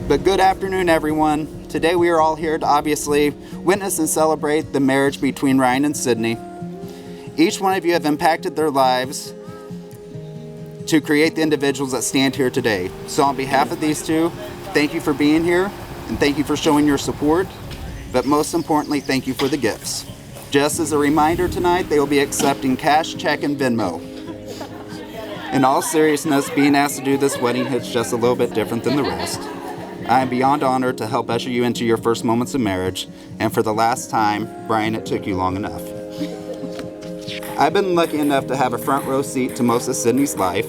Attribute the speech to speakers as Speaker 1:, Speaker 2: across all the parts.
Speaker 1: But good afternoon, everyone. Today we are all here to obviously witness and celebrate the marriage between Ryan and Sydney. Each one of you have impacted their lives to create the individuals that stand here today. So on behalf of these two, thank you for being here and thank you for showing your support. But most importantly, thank you for the gifts. Just as a reminder tonight, they will be accepting cash, check, and Venmo. In all seriousness, being asked to do this wedding hits just a little bit different than the rest. I am beyond honored to help usher you into your first moments of marriage, and for the last time, Brian, it took you long enough. I've been lucky enough to have a front row seat to most of Sydney's life.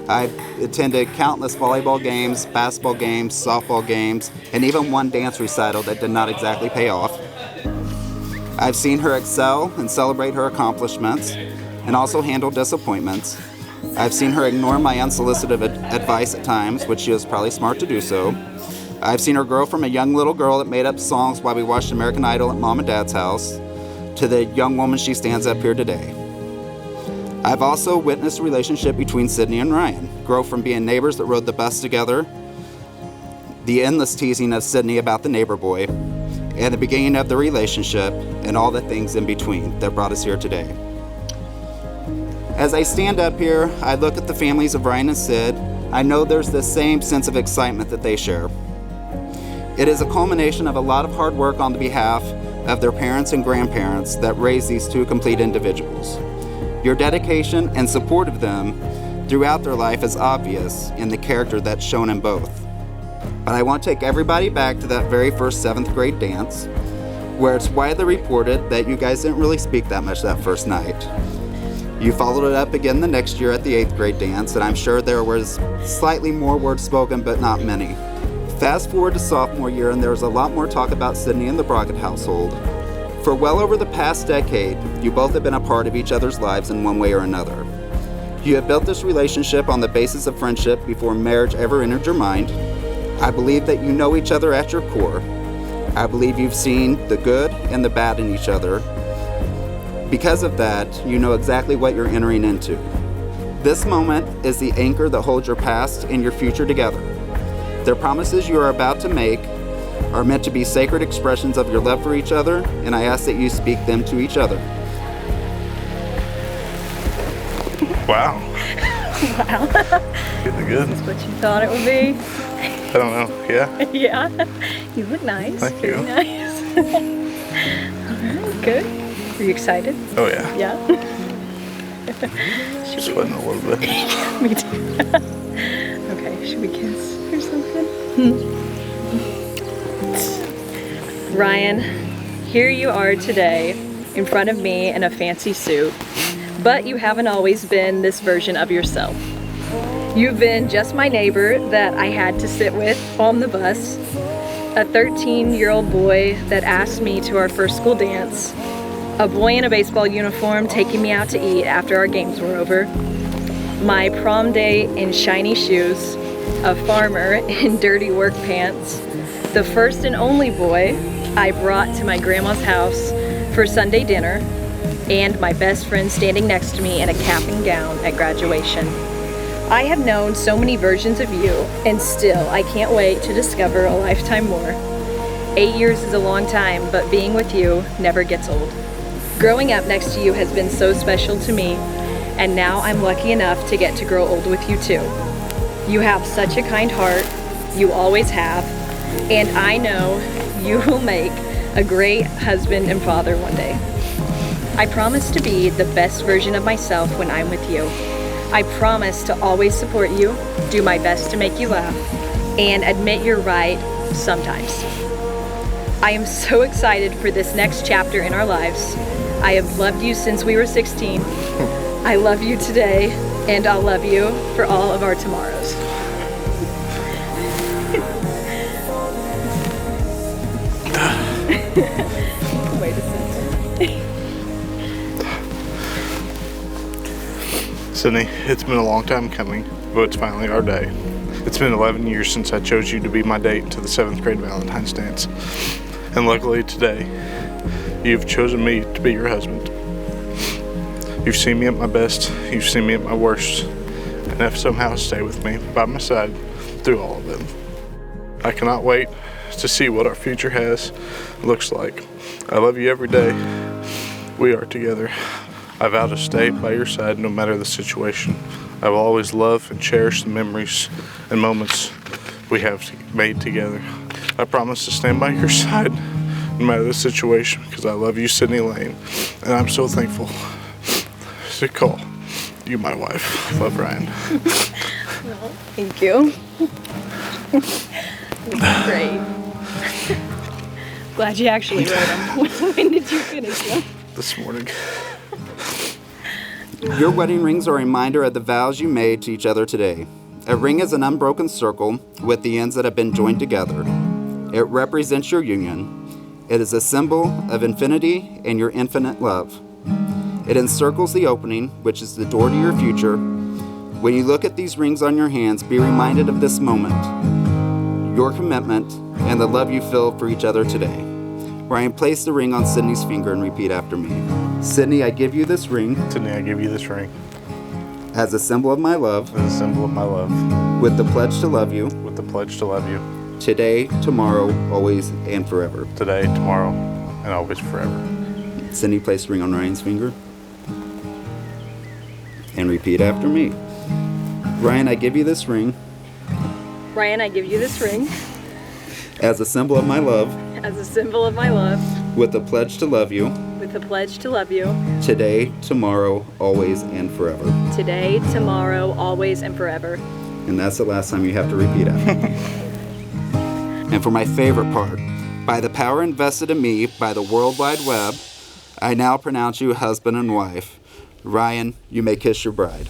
Speaker 1: I've attended countless volleyball games, basketball games, softball games, and even one dance recital that did not exactly pay off. I've seen her excel and celebrate her accomplishments, and also handle disappointments. I've seen her ignore my unsolicited advice at times, which she was probably smart to do so. I've seen her grow from a young little girl that made up songs while we watched American Idol at Mom and Dad's house, to the young woman she stands up here today. I've also witnessed the relationship between Sydney and Ryan grow from being neighbors that rode the bus together, the endless teasing of Sydney about the neighbor boy, and the beginning of the relationship and all the things in between that brought us here today. As I stand up here, I look at the families of Ryan and Sid. I know there's the same sense of excitement that they share. It is a culmination of a lot of hard work on the behalf of their parents and grandparents that raised these two complete individuals. Your dedication and support of them throughout their life is obvious in the character that's shown in both. But I want to take everybody back to that very first 7th grade dance, where it's widely reported that you guys didn't really speak that much that first night. You followed it up again the next year at the 8th grade dance, and I'm sure there was slightly more words spoken, but not many. Fast forward to sophomore year, and there was a lot more talk about Sydney and the Brockett household. For well over the past decade, you both have been a part of each other's lives in one way or another. You have built this relationship on the basis of friendship before marriage ever entered your mind. I believe that you know each other at your core. I believe you've seen the good and the bad in each other. Because of that, you know exactly what you're entering into. This moment is the anchor that holds your past and your future together. The promises you are about to make are meant to be sacred expressions of your love for each other, and I ask that you speak them to each other.
Speaker 2: Wow.
Speaker 3: Wow.
Speaker 2: Getting good.
Speaker 3: Is this what you thought it would be?
Speaker 2: I don't know. Yeah?
Speaker 3: Yeah. You look nice.
Speaker 2: Thank
Speaker 3: Very
Speaker 2: you.
Speaker 3: nice. Alright, good. Are you excited?
Speaker 2: Oh, yeah.
Speaker 3: Yeah?
Speaker 2: Sweating a little bit.
Speaker 3: Me too. Okay, should we kiss or something? Ryan, here you are today in front of me in a fancy suit, but you haven't always been this version of yourself. You've been just my neighbor that I had to sit with on the bus, a 13-year-old boy that asked me to our first school dance, a boy in a baseball uniform taking me out to eat after our games were over, my prom day in shiny shoes, a farmer in dirty work pants, the first and only boy I brought to my grandma's house for Sunday dinner, and my best friend standing next to me in a cap and gown at graduation. I have known so many versions of you, and still I can't wait to discover a lifetime more. 8 years is a long time, but being with you never gets old. Growing up next to you has been so special to me, and now I'm lucky enough to get to grow old with you too. You have such a kind heart, you always have, and I know you will make a great husband and father one day. I promise to be the best version of myself when I'm with you. I promise to always support you, do my best to make you laugh, and admit you're right sometimes. I am so excited for this next chapter in our lives. I have loved you since we were 16. I love you today, and I'll love you for all of our tomorrows. Wait a second.
Speaker 2: Sydney, it's been a long time coming, but it's finally our day. It's been 11 years since I chose you to be my date to the 7th grade Valentine's dance. And luckily today, you've chosen me to be your husband. You've seen me at my best, you've seen me at my worst, and have somehow stayed with me by my side through all of them. I cannot wait to see what our future looks like. I love you every day we are together. I vow to stay by your side no matter the situation. I will always love and cherish the memories and moments we have made together. I promise to stand by your side no matter the situation, because I love you, Sydney Lane, and I'm so thankful to call you my wife. Love, Ryan.
Speaker 3: Well, thank you. That's great. Glad you actually wrote them. When did you finish them?
Speaker 2: This morning.
Speaker 1: Your wedding rings are a reminder of the vows you made to each other today. A ring is an unbroken circle with the ends that have been joined together. It represents your union. It is a symbol of infinity and your infinite love. It encircles the opening, which is the door to your future. When you look at these rings on your hands, be reminded of this moment, your commitment, and the love you feel for each other today. Ryan, place the ring on Sydney's finger and repeat after me. Sydney, I give you this ring.
Speaker 2: Sydney, I give you this ring
Speaker 1: as a symbol of my love.
Speaker 2: as a symbol of my love.
Speaker 1: With the pledge to love you.
Speaker 2: With the pledge to love you.
Speaker 1: Today, tomorrow, always, and forever.
Speaker 2: Today, tomorrow, and always forever.
Speaker 1: Sydney, place the ring on Ryan's finger. And repeat after me. Ryan, I give you this ring.
Speaker 3: Ryan, I give you this ring
Speaker 1: as a symbol of my love.
Speaker 3: as a symbol of my love.
Speaker 1: With the pledge to love you.
Speaker 3: With the pledge to love you.
Speaker 1: Today, tomorrow, always, and forever.
Speaker 3: Today, tomorrow, always, and forever.
Speaker 1: And that's the last time you have to repeat after me. And for my favorite part, by the power invested in me by the World Wide Web, I now pronounce you husband and wife. Ryan, you may kiss your bride.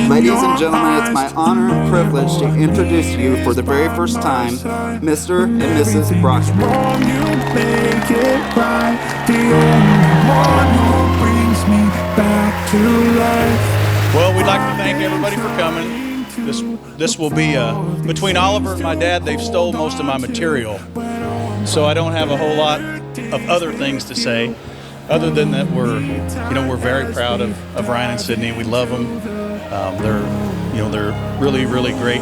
Speaker 1: Ladies and gentlemen, it's my honor and privilege to introduce you for the very first time, Mr. and Mrs. Brockett.
Speaker 4: Well, we'd like to thank everybody for coming. This will be between Oliver and my dad. They've stole most of my material, so I don't have a whole lot of other things to say, other than that we're very proud of Ryan and Sydney. We love them. They're really, really great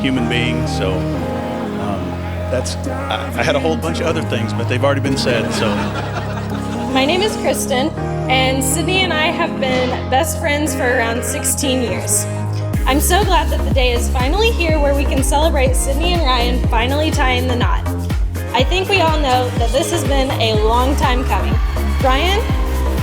Speaker 4: human beings. So I had a whole bunch of other things, but they've already been said. So.
Speaker 5: My name is Kristen, and Sydney and I have been best friends for around 16 years. I'm so glad that the day is finally here where we can celebrate Sydney and Ryan finally tying the knot. I think we all know that this has been a long time coming. Ryan,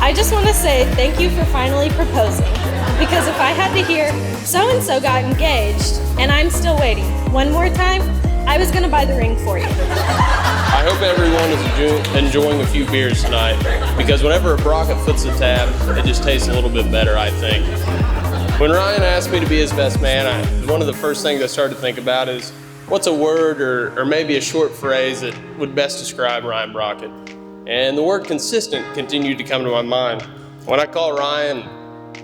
Speaker 5: I just want to say thank you for finally proposing, because if I had to hear so-and-so got engaged and I'm still waiting one more time, I was going to buy the ring for you.
Speaker 6: I hope everyone is enjoying a few beers tonight, because whenever a Brockett foots the tab, it just tastes a little bit better, I think. When Ryan asked me to be his best man, one of the first things I started to think about is, what's a word or maybe a short phrase that would best describe Ryan Brockett? And the word consistent continued to come to my mind. When I call Ryan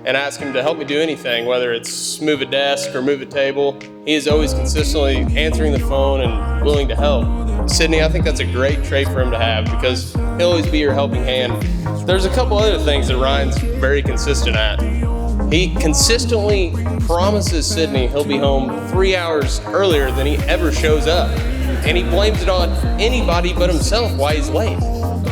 Speaker 6: and ask him to help me do anything, whether it's move a desk or move a table, he is always consistently answering the phone and willing to help. Sydney, I think that's a great trait for him to have, because he'll always be your helping hand. There's a couple other things that Ryan's very consistent at. He consistently promises Sydney he'll be home 3 hours earlier than he ever shows up. And he blames it on anybody but himself why he's late.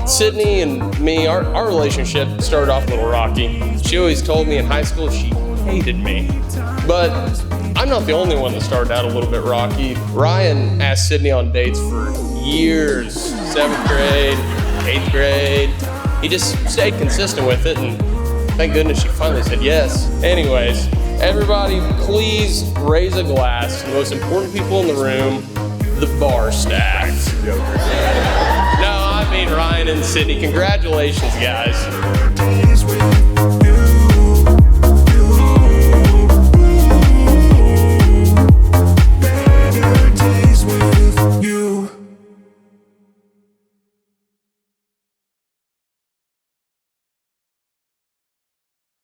Speaker 6: Sydney and me, our relationship started off a little rocky. She always told me in high school she hated me. But I'm not the only one that started out a little bit rocky. Ryan asked Sydney on dates for years, 7th grade, 8th grade. He just stayed consistent with it, and thank goodness she finally said yes. Anyways, everybody please raise a glass to the most important people in the room, the bar stacks. No, I mean Ryan and Sydney. Congratulations, guys.